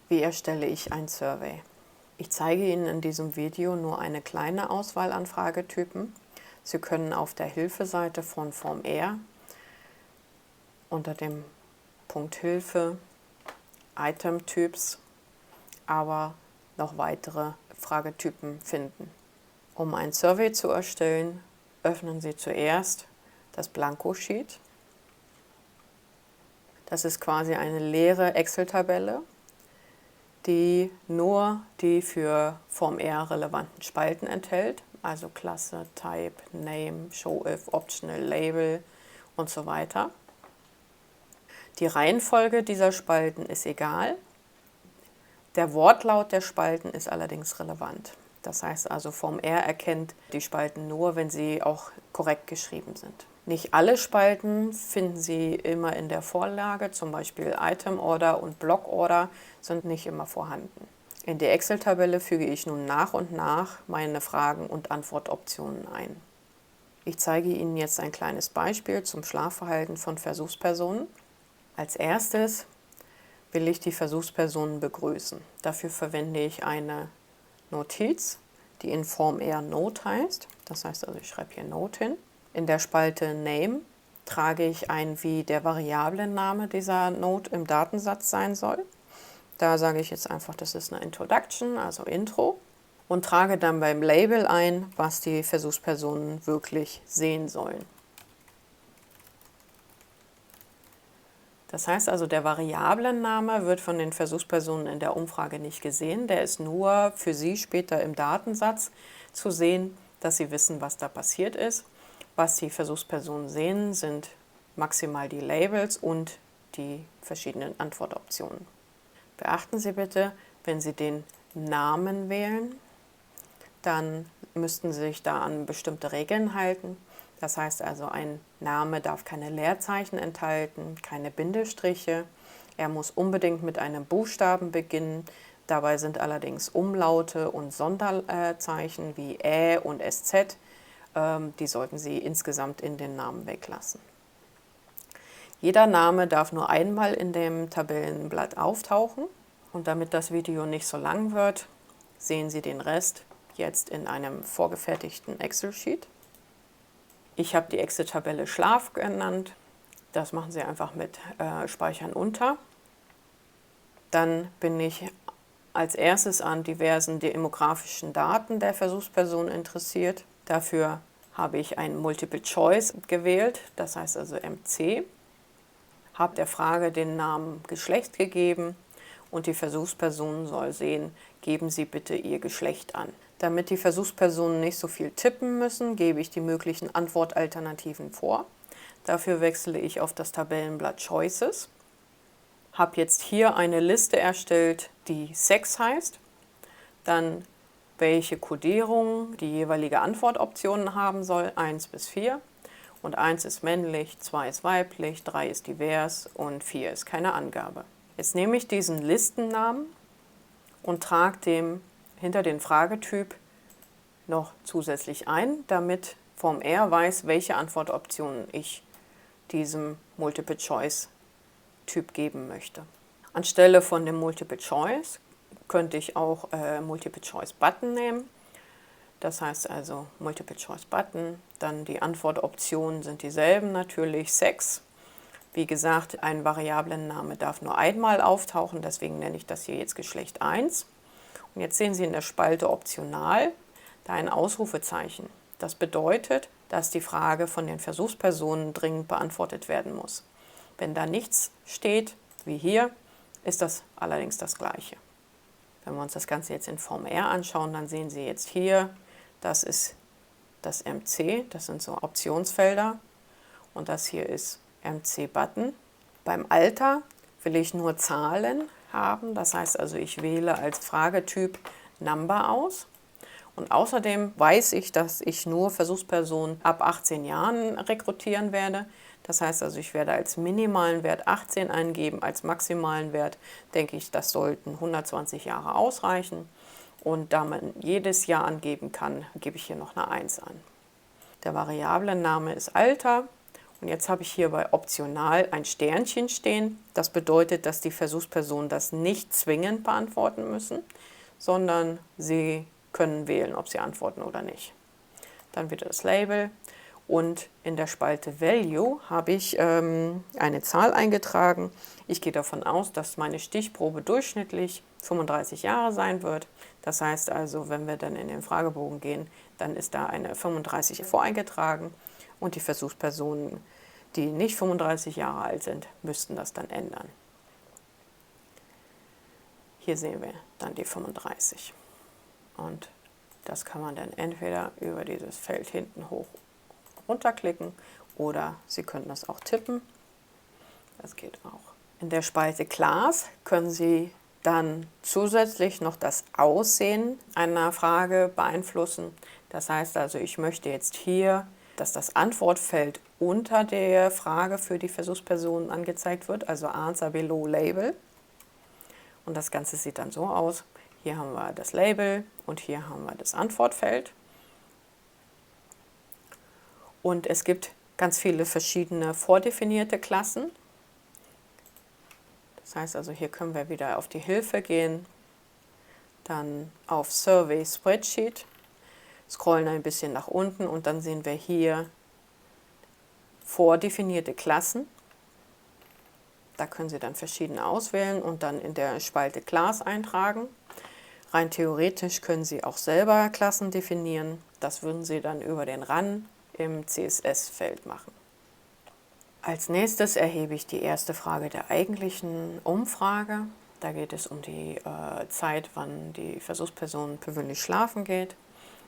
Wie erstelle ich ein Survey? Ich zeige Ihnen in diesem Video nur eine kleine Auswahl an Fragetypen. Sie können auf der Hilfeseite von Form-R unter dem Punkt Hilfe, Item-Typs, aber noch weitere Fragetypen finden. Um ein Survey zu erstellen, öffnen Sie zuerst das Blankosheet. Das ist quasi eine leere Excel-Tabelle, die nur die für Form-R relevanten Spalten enthält, also Klasse, Type, Name, Show-If, Optional, Label und so weiter. Die Reihenfolge dieser Spalten ist egal. Der Wortlaut der Spalten ist allerdings relevant. Das heißt also, Form-R erkennt die Spalten nur, wenn sie auch korrekt geschrieben sind. Nicht alle Spalten finden Sie immer in der Vorlage, zum Beispiel Item Order und Block Order sind nicht immer vorhanden. In die Excel-Tabelle füge ich nun nach und nach meine Fragen- und Antwortoptionen ein. Ich zeige Ihnen jetzt ein kleines Beispiel zum Schlafverhalten von Versuchspersonen. Als erstes will ich die Versuchspersonen begrüßen. Dafür verwende ich eine Notiz, die in Form-R Note heißt. Das heißt also, ich schreibe hier Note hin. In der Spalte Name trage ich ein, wie der Variablenname dieser Note im Datensatz sein soll. Da sage ich jetzt einfach, das ist eine Introduction, also Intro, und trage dann beim Label ein, was die Versuchspersonen wirklich sehen sollen. Das heißt also, der Variablenname wird von den Versuchspersonen in der Umfrage nicht gesehen. Der ist nur für sie später im Datensatz zu sehen, dass sie wissen, was da passiert ist. Was die Versuchspersonen sehen, sind maximal die Labels und die verschiedenen Antwortoptionen. Beachten Sie bitte, wenn Sie den Namen wählen, dann müssten Sie sich da an bestimmte Regeln halten. Das heißt also, ein Name darf keine Leerzeichen enthalten, keine Bindestriche. Er muss unbedingt mit einem Buchstaben beginnen. Dabei sind allerdings Umlaute und Sonderzeichen wie Ä und SZ, die sollten Sie insgesamt in den Namen weglassen. Jeder Name darf nur einmal in dem Tabellenblatt auftauchen. Und damit das Video nicht so lang wird, sehen Sie den Rest jetzt in einem vorgefertigten Excel-Sheet. Ich habe die Excel-Tabelle Schlaf genannt. Das machen Sie einfach mit Speichern unter. Dann bin ich als erstes an diversen demografischen Daten der Versuchsperson interessiert. Dafür habe ich ein Multiple Choice gewählt, das heißt also MC. Habe der Frage den Namen Geschlecht gegeben und die Versuchsperson soll sehen, geben Sie bitte Ihr Geschlecht an. Damit die Versuchspersonen nicht so viel tippen müssen, gebe ich die möglichen Antwortalternativen vor. Dafür wechsle ich auf das Tabellenblatt Choices. Habe jetzt hier eine Liste erstellt, die Sex heißt. Dann welche Kodierung die jeweilige Antwortoptionen haben soll, 1 bis 4. Und 1 ist männlich, 2 ist weiblich, 3 ist divers und 4 ist keine Angabe. Jetzt nehme ich diesen Listennamen und trage dem hinter den Fragetyp noch zusätzlich ein, damit Form-R weiß, welche Antwortoptionen ich diesem Multiple-Choice-Typ geben möchte. Anstelle von dem Multiple-Choice könnte ich auch Multiple-Choice-Button nehmen. Das heißt also Multiple-Choice-Button, dann die Antwortoptionen sind dieselben natürlich, Sex. Wie gesagt, ein Variablenname darf nur einmal auftauchen, deswegen nenne ich das hier jetzt Geschlecht 1. Und jetzt sehen Sie in der Spalte Optional da ein Ausrufezeichen. Das bedeutet, dass die Frage von den Versuchspersonen dringend beantwortet werden muss. Wenn da nichts steht, wie hier, ist das allerdings das Gleiche. Wenn wir uns das Ganze jetzt in Form-R anschauen, dann sehen Sie jetzt hier, das ist das MC, das sind so Optionsfelder und das hier ist MC-Button. Beim Alter will ich nur Zahlen haben, das heißt also, ich wähle als Fragetyp Number aus. Und außerdem weiß ich, dass ich nur Versuchspersonen ab 18 Jahren rekrutieren werde. Das heißt also, ich werde als minimalen Wert 18 eingeben, als maximalen Wert denke ich, das sollten 120 Jahre ausreichen. Und da man jedes Jahr angeben kann, gebe ich hier noch eine 1 an. Der Variablenname ist Alter Und jetzt habe ich hier bei optional ein Sternchen stehen. Das bedeutet, dass die Versuchspersonen das nicht zwingend beantworten müssen, sondern sie können wählen, ob sie antworten oder nicht. Dann wieder das Label und in der Spalte Value habe ich eine Zahl eingetragen. Ich gehe davon aus, dass meine Stichprobe durchschnittlich 35 Jahre sein wird. Das heißt also, wenn wir dann in den Fragebogen gehen, dann ist da eine 35 voreingetragen und die Versuchspersonen, die nicht 35 Jahre alt sind, müssten das dann ändern. Hier sehen wir dann die 35 und das kann man dann entweder über dieses Feld hinten hoch runterklicken oder Sie können das auch tippen. Das geht auch. In der Spalte Class können Sie dann zusätzlich noch das Aussehen einer Frage beeinflussen. Das heißt also, ich möchte jetzt hier, dass das Antwortfeld unter der Frage für die Versuchsperson angezeigt wird, also Answer Below Label. Und das Ganze sieht dann so aus. Hier haben wir das Label und hier haben wir das Antwortfeld. Und es gibt ganz viele verschiedene vordefinierte Klassen. Das heißt also, hier können wir wieder auf die Hilfe gehen, dann auf Survey Spreadsheet, scrollen ein bisschen nach unten und dann sehen wir hier vordefinierte Klassen. Da können Sie dann verschiedene auswählen und dann in der Spalte Class eintragen. Rein theoretisch können Sie auch selber Klassen definieren. Das würden Sie dann über den Run im CSS-Feld machen. Als nächstes erhebe ich die erste Frage der eigentlichen Umfrage. Da geht es um die Zeit, wann die Versuchsperson gewöhnlich schlafen geht.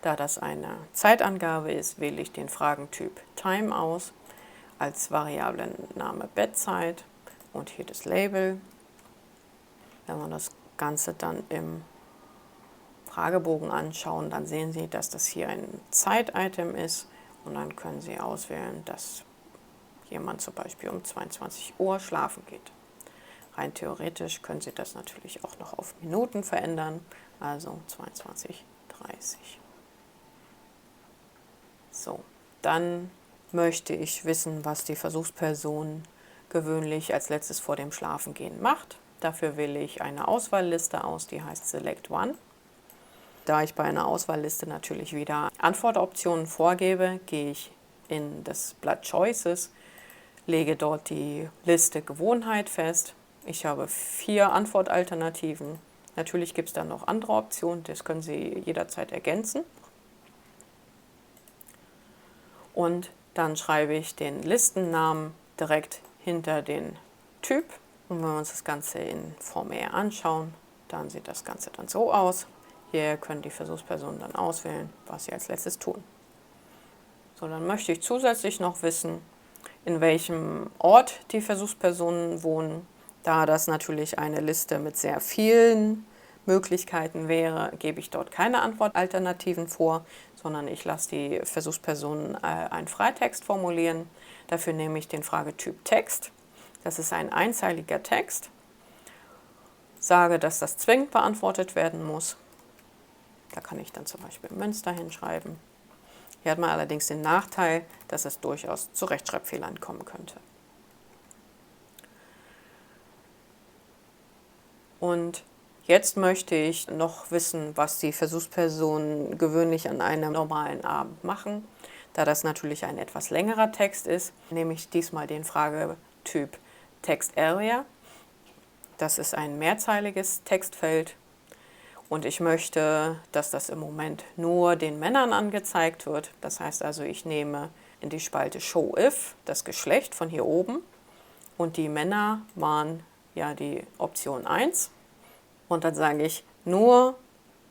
Da das eine Zeitangabe ist, wähle ich den Fragentyp Time aus, als Variablenname Bettzeit und hier das Label. Wenn wir das Ganze dann im Fragebogen anschauen, dann sehen Sie, dass das hier ein Zeititem ist und dann können Sie auswählen, dass jemand zum Beispiel um 22 Uhr schlafen geht. Rein theoretisch können Sie das natürlich auch noch auf Minuten verändern, also 22:30. So, dann möchte ich wissen, was die Versuchsperson gewöhnlich als letztes vor dem Schlafengehen macht. Dafür wähle ich eine Auswahlliste aus, die heißt Select One. Da ich bei einer Auswahlliste natürlich wieder Antwortoptionen vorgebe, gehe ich in das Blatt Choices, lege dort die Liste Gewohnheit fest. Ich habe 4 Antwortalternativen. Natürlich gibt es dann noch andere Optionen, das können Sie jederzeit ergänzen. Und dann schreibe ich den Listennamen direkt hinter den Typ. Und wenn wir uns das Ganze in Form R anschauen, dann sieht das Ganze dann so aus. Hier können die Versuchspersonen dann auswählen, was sie als letztes tun. So, dann möchte ich zusätzlich noch wissen, in welchem Ort die Versuchspersonen wohnen. Da das natürlich eine Liste mit sehr vielen Möglichkeiten wäre, gebe ich dort keine Antwortalternativen vor, sondern ich lasse die Versuchspersonen einen Freitext formulieren. Dafür nehme ich den Fragetyp Text. Das ist ein einzeiliger Text. Sage, dass das zwingend beantwortet werden muss. Da kann ich dann zum Beispiel Münster hinschreiben. Hier hat man allerdings den Nachteil, dass es durchaus zu Rechtschreibfehlern kommen könnte. Und jetzt möchte ich noch wissen, was die Versuchspersonen gewöhnlich an einem normalen Abend machen. Da das natürlich ein etwas längerer Text ist, nehme ich diesmal den Fragetyp Text Area. Das ist ein mehrzeiliges Textfeld. Und ich möchte, dass das im Moment nur den Männern angezeigt wird. Das heißt also, ich nehme in die Spalte Show If das Geschlecht von hier oben. Und die Männer waren ja die Option 1. Und dann sage ich nur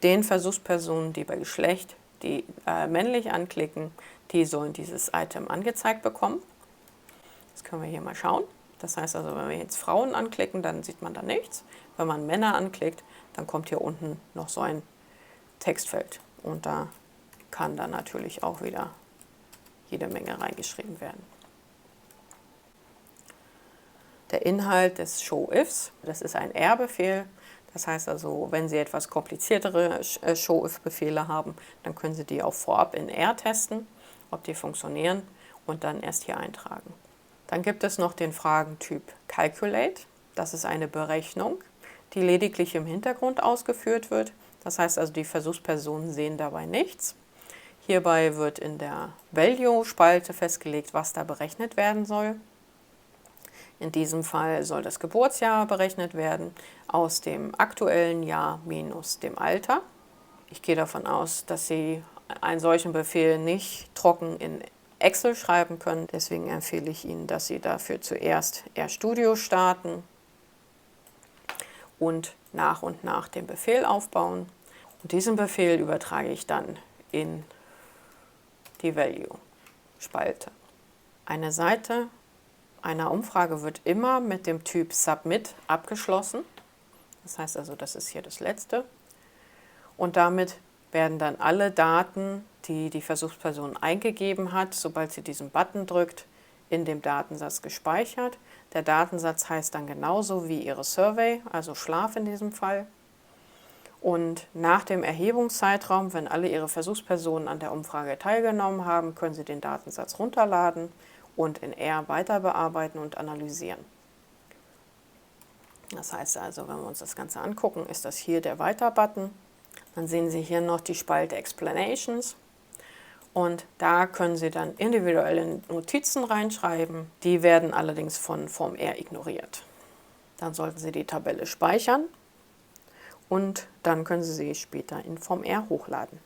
den Versuchspersonen, die bei Geschlecht die männlich anklicken, die sollen dieses Item angezeigt bekommen. Das können wir hier mal schauen. Das heißt also, wenn wir jetzt Frauen anklicken, dann sieht man da nichts. Wenn man Männer anklickt, dann kommt hier unten noch so ein Textfeld. Und da kann dann natürlich auch wieder jede Menge reingeschrieben werden. Der Inhalt des Show-Ifs, das ist ein R-Befehl. Das heißt also, wenn Sie etwas kompliziertere Show-If-Befehle haben, dann können Sie die auch vorab in R testen, ob die funktionieren und dann erst hier eintragen. Dann gibt es noch den Fragentyp Calculate. Das ist eine Berechnung, die lediglich im Hintergrund ausgeführt wird. Das heißt also, die Versuchspersonen sehen dabei nichts. Hierbei wird in der Value-Spalte festgelegt, was da berechnet werden soll. In diesem Fall soll das Geburtsjahr berechnet werden aus dem aktuellen Jahr minus dem Alter. Ich gehe davon aus, dass Sie einen solchen Befehl nicht trocken in Excel schreiben können. Deswegen empfehle ich Ihnen, dass Sie dafür zuerst RStudio starten und nach den Befehl aufbauen. Und diesen Befehl übertrage ich dann in die Value-Spalte. Eine Seite einer Umfrage wird immer mit dem Typ Submit abgeschlossen. Das heißt also, das ist hier das letzte. Und damit werden dann alle Daten, die die Versuchsperson eingegeben hat, sobald sie diesen Button drückt, in dem Datensatz gespeichert. Der Datensatz heißt dann genauso wie Ihre Survey, also Schlaf in diesem Fall. Und nach dem Erhebungszeitraum, wenn alle Ihre Versuchspersonen an der Umfrage teilgenommen haben, können Sie den Datensatz runterladen und in R weiter bearbeiten und analysieren. Das heißt also, wenn wir uns das Ganze angucken, ist das hier der Weiter-Button. Dann sehen Sie hier noch die Spalte Explanations und da können Sie dann individuelle Notizen reinschreiben. Die werden allerdings von Form R ignoriert. Dann sollten Sie die Tabelle speichern und dann können Sie sie später in Form R hochladen.